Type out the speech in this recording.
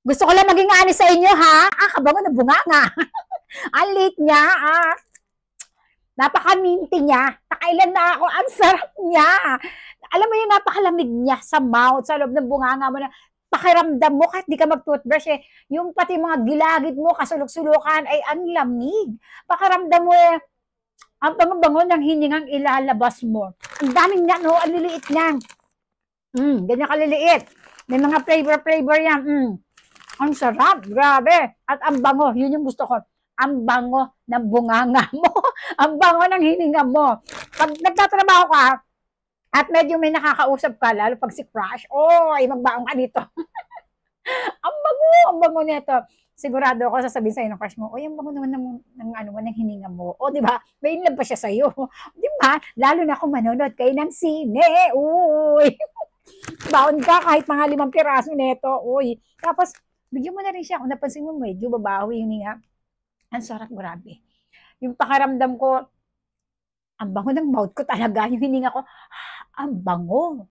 Gusto ko lang maging honest sa inyo, ha? Kabango na bunganga. Ang late niya, napaka-minty niya. Nakailan na ako, ang sarap niya. Alam mo yung napakalamig niya sa mouth, sa loob ng bunganga mo na pakiramdam mo kahit di ka mag-toothbrush yung pati mga gilagid mo, kasulok-sulukan ay ang lamig. Pakiramdam mo ang bango-bango ng hiningang ilalabas mo. Ang daming niya, no? Ang liliit niya. Ganyan kaliliit. May mga flavor yan. Ang sarap, grabe. At ang bango, yun yung gusto ko. Ang bango ng bunganga mo. Ang bango ng hininga mo. Pag nagtatrabaho ka, at medyo may nakakausap ka, lalo pag si crush, ay magbaong ka dito. Ang bango nito. Sigurado ako sasabihin sa'yo ng crush mo, ang bango naman ng hininga mo. Di ba? May inlove pa siya sa'yo. Di ba? Lalo na kung manonood kayo ng sine. Uy! Baon ka kahit mga 5 piraso nito. Uy! Tapos, bigyan mo na rin siya. Kung napansin mo, medyo babaho yung hininga. Ang sarap, grabe. Yung pakiramdam ko, ang bango ng mouth ko talaga. Yung hininga ko, ang bango.